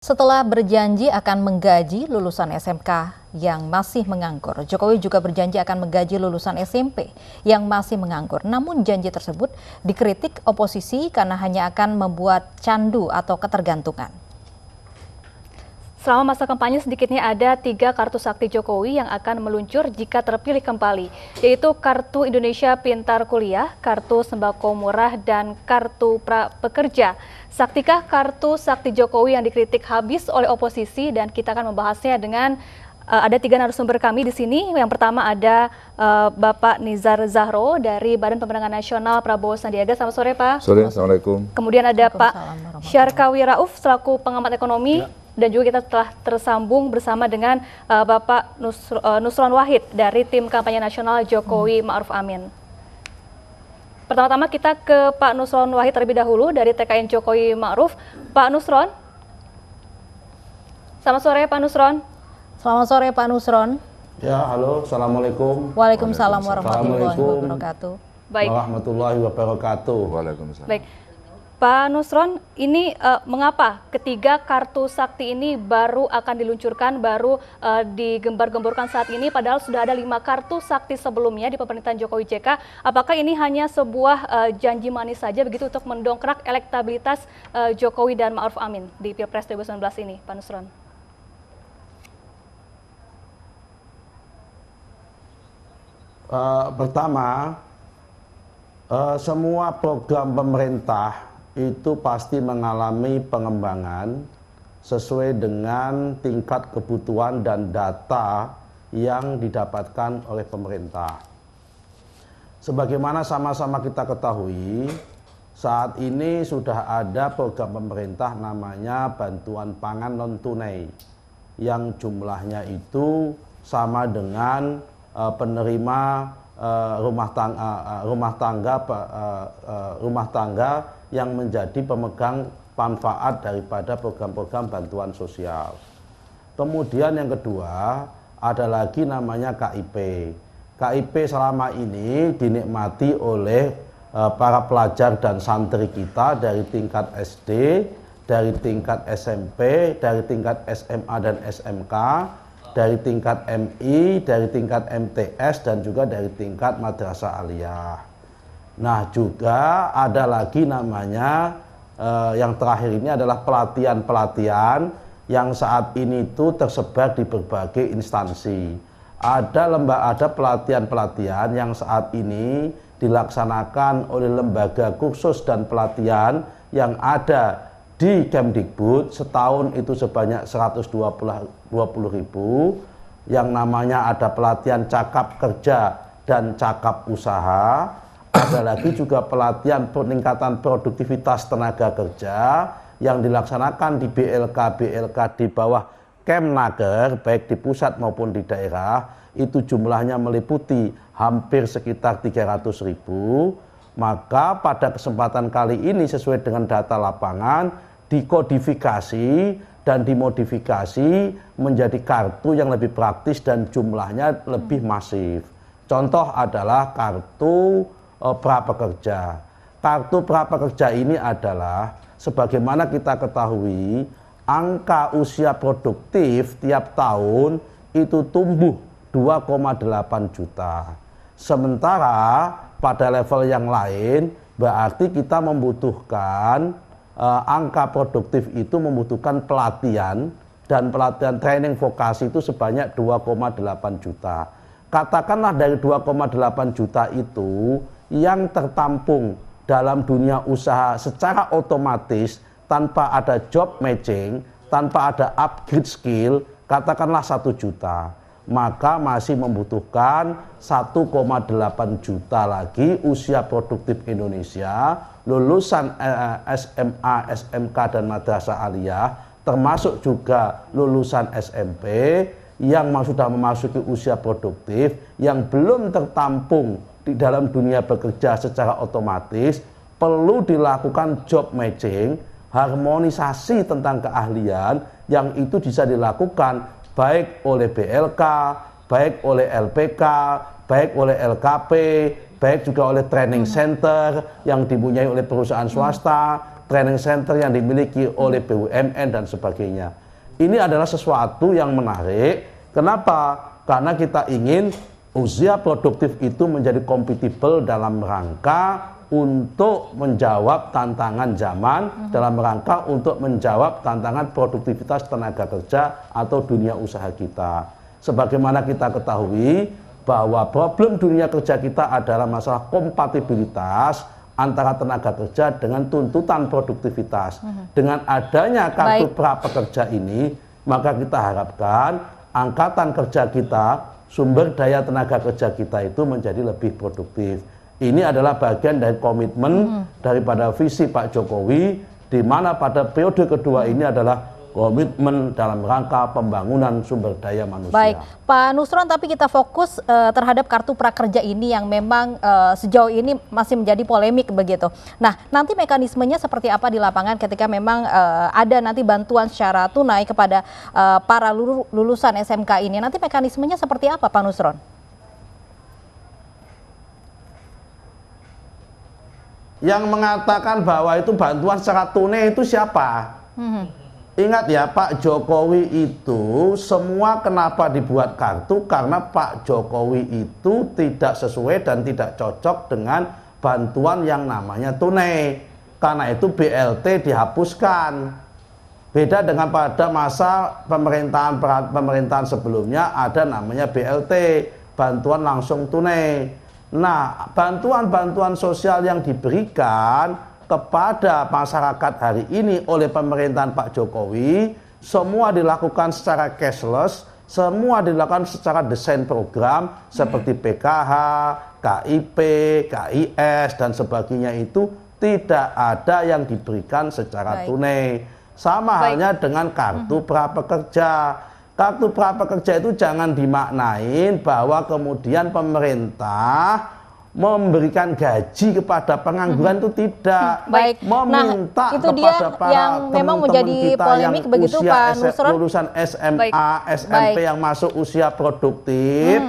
Setelah berjanji akan menggaji lulusan SMK yang masih menganggur, Jokowi juga berjanji akan menggaji lulusan SMP yang masih menganggur. Namun janji tersebut dikritik oposisi karena hanya akan membuat candu atau ketergantungan. Selama masa kampanye sedikitnya ada 3 kartu sakti Jokowi yang akan meluncur jika terpilih kembali, yaitu Kartu Indonesia Pintar Kuliah, Kartu Sembako Murah, dan Kartu Prapekerja. Saktikah kartu sakti Jokowi yang dikritik habis oleh oposisi? Dan kita akan membahasnya dengan ada 3 narasumber kami di sini. Yang pertama ada Bapak Nizar Zahro dari Badan Pemenangan Nasional Prabowo Sandiaga. Selamat sore, Pak. Sore, Assalamualaikum. Kemudian ada Pak Syarkawi Rauf selaku pengamat ekonomi. Ya. Dan juga kita telah tersambung bersama dengan Bapak Nusron Wahid dari tim kampanye nasional Jokowi Ma'ruf Amin. Pertama-tama kita ke Pak Nusron Wahid terlebih dahulu dari TKN Jokowi Ma'ruf. Pak Nusron. Selamat sore Pak Nusron. Selamat sore Pak Nusron. Ya, halo, Assalamualaikum. Waalaikumsalam warahmatullahi wabarakatuh. Baik. Warahmatullahi wabarakatuh. Waalaikumsalam. Baik. Pak Nusron, ini mengapa ketiga kartu sakti ini baru akan diluncurkan, baru digembar-gemborkan saat ini, padahal sudah ada 5 kartu sakti sebelumnya di pemerintahan Jokowi JK. Apakah ini hanya sebuah janji manis saja begitu untuk mendongkrak elektabilitas Jokowi dan Ma'ruf Amin di Pilpres 2019 ini, Pak Nusron? Pertama, semua program pemerintah itu pasti mengalami pengembangan sesuai dengan tingkat kebutuhan dan data yang didapatkan oleh pemerintah. Sebagaimana sama-sama kita ketahui, saat ini sudah ada program pemerintah namanya bantuan pangan non-tunai yang jumlahnya itu sama dengan penerima rumah tangga yang menjadi pemegang manfaat daripada program-program bantuan sosial. Kemudian yang kedua ada lagi namanya KIP. KIP selama ini dinikmati oleh para pelajar dan santri kita dari tingkat SD, dari tingkat SMP, dari tingkat SMA dan SMK, dari tingkat MI, dari tingkat MTS, dan juga dari tingkat madrasah aliyah. Nah, juga ada lagi namanya yang terakhir ini adalah pelatihan-pelatihan yang saat ini itu tersebar di berbagai instansi. Ada pelatihan-pelatihan yang saat ini dilaksanakan oleh lembaga kursus dan pelatihan yang ada di Kemdikbud, setahun itu sebanyak 120.000, yang namanya ada pelatihan cakap kerja dan cakap usaha. Ada lagi juga pelatihan peningkatan produktivitas tenaga kerja yang dilaksanakan di BLK di bawah Kemnaker, baik di pusat maupun di daerah. Itu jumlahnya meliputi hampir sekitar 300.000. Maka pada kesempatan kali ini sesuai dengan data lapangan, dikodifikasi dan dimodifikasi menjadi kartu yang lebih praktis dan jumlahnya lebih masif. Contoh adalah kartu prapekerja. Kartu prapekerja ini adalah sebagaimana kita ketahui, angka usia produktif tiap tahun itu tumbuh 2,8 juta. Sementara pada level yang lain berarti kita membutuhkan angka produktif itu membutuhkan pelatihan, dan pelatihan training vokasi itu sebanyak 2,8 juta. Katakanlah dari 2,8 juta itu yang tertampung dalam dunia usaha secara otomatis tanpa ada job matching, tanpa ada upgrade skill, katakanlah 1 juta. Maka masih membutuhkan 1,8 juta lagi usia produktif Indonesia, lulusan SMA, SMK, dan madrasah aliyah, termasuk juga lulusan SMP yang sudah memasuki usia produktif, yang belum tertampung di dalam dunia bekerja secara otomatis. Perlu dilakukan job matching, harmonisasi tentang keahlian yang itu bisa dilakukan baik oleh BLK, baik oleh LPK, baik oleh LKP, baik juga oleh training center yang dipunyai oleh perusahaan swasta, training center yang dimiliki oleh BUMN dan sebagainya. Ini adalah sesuatu yang menarik. Kenapa? Karena kita ingin usia produktif itu menjadi kompatibel dalam rangka untuk menjawab tantangan zaman, dalam rangka untuk menjawab tantangan produktivitas tenaga kerja atau dunia usaha kita. Sebagaimana kita ketahui bahwa problem dunia kerja kita adalah masalah kompatibilitas antara tenaga kerja dengan tuntutan produktivitas. Dengan adanya kartu prapekerja ini, maka kita harapkan angkatan kerja kita, sumber daya tenaga kerja kita itu menjadi lebih produktif. Ini adalah bagian dari komitmen daripada visi Pak Jokowi, di mana pada periode kedua ini adalah komitmen dalam rangka pembangunan sumber daya manusia. Baik, Pak Nusron, tapi kita fokus terhadap kartu prakerja ini yang memang sejauh ini masih menjadi polemik begitu. Nah, nanti mekanismenya seperti apa di lapangan ketika memang ada nanti bantuan secara tunai kepada para lulusan SMK ini? Nanti mekanismenya seperti apa, Pak Nusron? Yang mengatakan bahwa itu bantuan secara tunai itu siapa? Ingat ya, Pak Jokowi itu semua kenapa dibuat kartu, karena Pak Jokowi itu tidak sesuai dan tidak cocok dengan bantuan yang namanya tunai. Karena itu BLT dihapuskan. Beda dengan pada masa pemerintahan sebelumnya ada namanya BLT, bantuan langsung tunai. Nah, bantuan-bantuan sosial yang diberikan kepada masyarakat hari ini oleh pemerintahan Pak Jokowi, semua dilakukan secara cashless, semua dilakukan secara desain program seperti PKH, KIP, KIS, dan sebagainya itu tidak ada yang diberikan secara tunai. Sama halnya dengan kartu prapekerja. Kartu prapekerja itu jangan dimaknain bahwa kemudian pemerintah memberikan gaji kepada pengangguran itu tidak. Baik, meminta itu kepada dia para yang memang menjadi kita polemik yang begitu, usia Pak Nusron? lulusan SMA, SMP yang masuk usia produktif.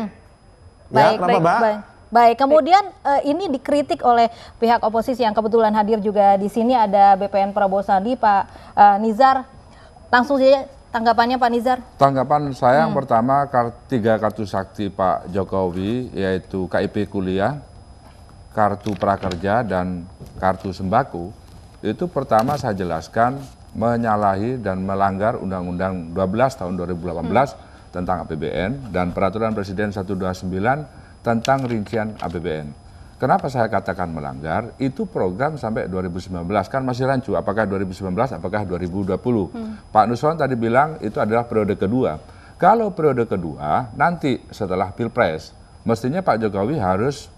Baik, kemudian ini dikritik oleh pihak oposisi yang kebetulan hadir juga di sini, ada BPN Prabowo Sandi, Pak Nizar. Langsung saja tanggapannya, Pak Nizar. Tanggapan saya yang pertama, 3 kartu sakti Pak Jokowi, yaitu KIP kuliah, kartu prakerja, dan kartu sembako, itu pertama saya jelaskan menyalahi dan melanggar Undang-Undang 12 tahun 2018 tentang APBN dan Peraturan Presiden 129 tentang rincian APBN. Kenapa saya katakan melanggar? Itu program sampai 2019, kan masih rancu, apakah 2019, apakah 2020. Pak Nusron tadi bilang itu adalah periode kedua. Kalau periode kedua, nanti setelah Pilpres, mestinya Pak Jokowi harus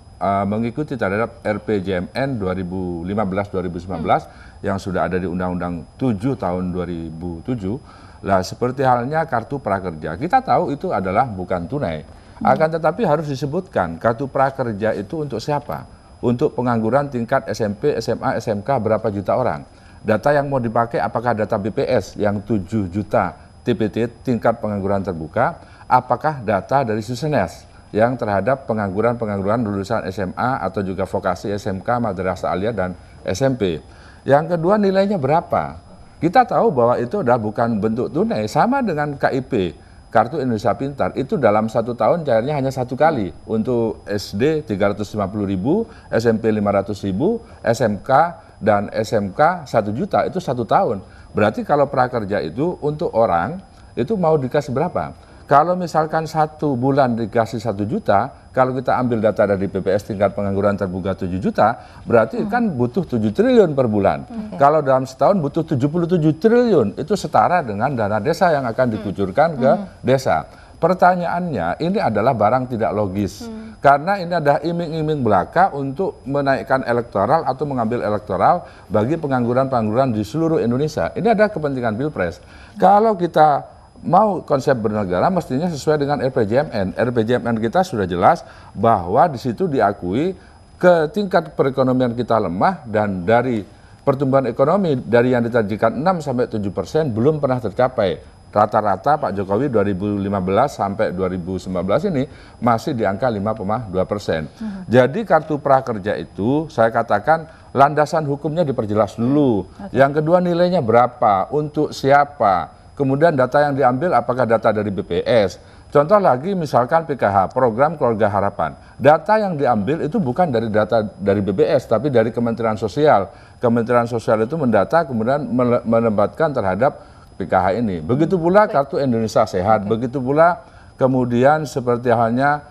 mengikuti terhadap RPJMN 2015-2019 yang sudah ada di Undang-Undang 7 tahun 2007. Lah seperti halnya kartu prakerja, kita tahu itu adalah bukan tunai. Akan tetapi harus disebutkan kartu prakerja itu untuk siapa? Untuk pengangguran tingkat SMP, SMA, SMK berapa juta orang? Data yang mau dipakai apakah data BPS yang 7 juta TPT tingkat pengangguran terbuka? Apakah data dari Susenes yang terhadap pengangguran lulusan SMA atau juga vokasi SMK, madrasah aliyah, dan SMP. Yang kedua, nilainya berapa? Kita tahu bahwa itu adalah bukan bentuk tunai, sama dengan KIP, Kartu Indonesia Pintar, itu dalam 1 tahun cairnya hanya 1 kali. Untuk SD 350.000, SMP 500.000, SMK dan SMK 1 juta, itu 1 tahun. Berarti kalau prakerja itu untuk orang, itu mau dikasih berapa? Kalau misalkan 1 bulan dikasih 1 juta, kalau kita ambil data dari BPS tingkat pengangguran terbuka 7 juta, berarti kan butuh 7 triliun per bulan. Kalau dalam setahun butuh 77 triliun, itu setara dengan dana desa yang akan dikucurkan ke desa. Pertanyaannya, ini adalah barang tidak logis. Karena ini ada iming-iming belaka untuk menaikkan elektoral atau mengambil elektoral bagi pengangguran-pengangguran di seluruh Indonesia. Ini ada kepentingan Pilpres. Kalau kita mau konsep bernegara, mestinya sesuai dengan RPJMN. RPJMN kita sudah jelas bahwa di situ diakui ke tingkat perekonomian kita lemah, dan dari pertumbuhan ekonomi dari yang dijanjikan 6-7% belum pernah tercapai. Rata-rata Pak Jokowi 2015 sampai 2019 ini masih di angka 5,2%. Jadi kartu prakerja itu saya katakan landasan hukumnya diperjelas dulu. Yang kedua, nilainya berapa, untuk siapa. Kemudian data yang diambil apakah data dari BPS. Contoh lagi misalkan PKH, Program Keluarga Harapan. Data yang diambil itu bukan dari data dari BPS, tapi dari Kementerian Sosial. Kementerian Sosial itu mendata kemudian menempatkan terhadap PKH ini. Begitu pula Kartu Indonesia Sehat, begitu pula kemudian seperti halnya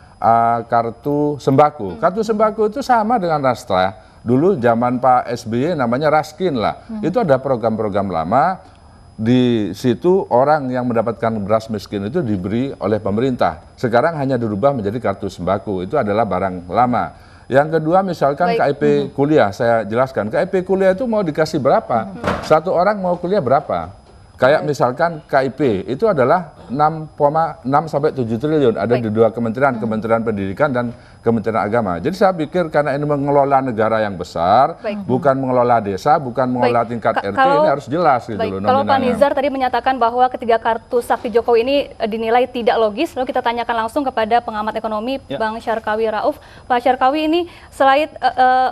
kartu sembako. Kartu sembako itu sama dengan Rastra. Dulu zaman Pak SBY namanya Raskin lah. Itu ada program-program lama. Di situ orang yang mendapatkan beras miskin itu diberi oleh pemerintah. Sekarang hanya dirubah menjadi kartu sembako. Itu adalah barang lama. Yang kedua misalkan KIP kuliah, saya jelaskan. KIP kuliah itu mau dikasih berapa? Satu orang mau kuliah berapa? Kayak misalkan KIP itu adalah 6,6 sampai 7 triliun ada di dua kementerian, Kementerian Pendidikan dan Kementerian Agama. Jadi saya pikir karena ini mengelola negara yang besar, bukan mengelola desa, bukan mengelola tingkat RT, ini harus jelas gitu loh. Kalau Pak Nizar tadi menyatakan bahwa ketiga kartu sakti Jokowi ini dinilai tidak logis, lalu kita tanyakan langsung kepada pengamat ekonomi Bang Syarkawi Rauf. Pak Syarkawi, ini selain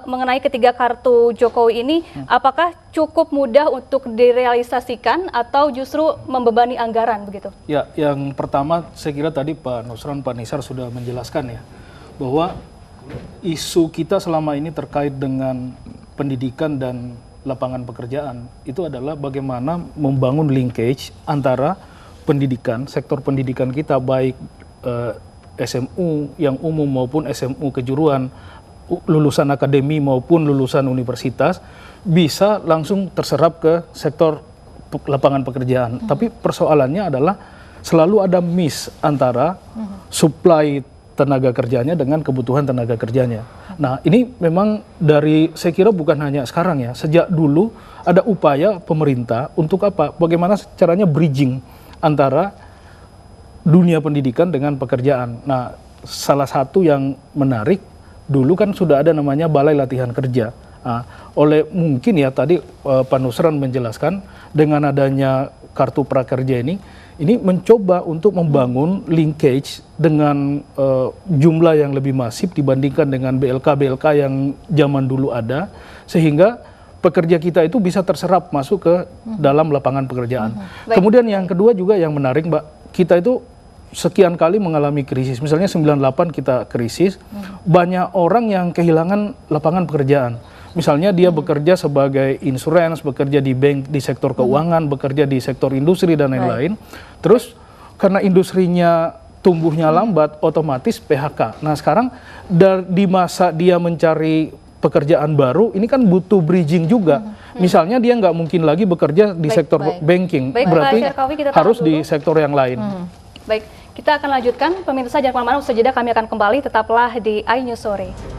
mengenai ketiga kartu Jokowi ini, apakah cukup mudah untuk direalisasikan atau justru membebani anggaran begitu? Ya, yang pertama saya kira tadi Pak Nusron, Pak Nizar sudah menjelaskan ya, bahwa isu kita selama ini terkait dengan pendidikan dan lapangan pekerjaan itu adalah bagaimana membangun linkage antara pendidikan, sektor pendidikan kita baik SMU yang umum maupun SMU kejuruan, lulusan akademi maupun lulusan universitas bisa langsung terserap ke sektor lapangan pekerjaan. Tapi persoalannya adalah selalu ada miss antara supply tenaga kerjanya dengan kebutuhan tenaga kerjanya. Nah, ini memang dari, saya kira bukan hanya sekarang ya, sejak dulu ada upaya pemerintah untuk apa? Bagaimana caranya bridging antara dunia pendidikan dengan pekerjaan. Nah, salah satu yang menarik, dulu kan sudah ada namanya Balai Latihan Kerja. Nah, oleh mungkin ya tadi Pak Nusron menjelaskan dengan adanya kartu prakerja ini mencoba untuk membangun linkage dengan jumlah yang lebih masif dibandingkan dengan BLK yang zaman dulu ada, sehingga pekerja kita itu bisa terserap masuk ke dalam lapangan pekerjaan. Kemudian yang kedua juga yang menarik, Mbak, kita itu sekian kali mengalami krisis. Misalnya 98 kita krisis, banyak orang yang kehilangan lapangan pekerjaan. Misalnya dia bekerja sebagai insurance, bekerja di bank, di sektor keuangan, bekerja di sektor industri dan lain-lain. Terus karena industrinya tumbuhnya lambat, otomatis PHK. Nah sekarang di masa dia mencari pekerjaan baru, ini kan butuh bridging juga. Misalnya dia nggak mungkin lagi bekerja di sektor banking, berarti harus di sektor yang lain. Baik, kita akan lanjutkan. Pemirsa jangan kemana-mana, usai jeda kami akan kembali, tetaplah di iNews Sore.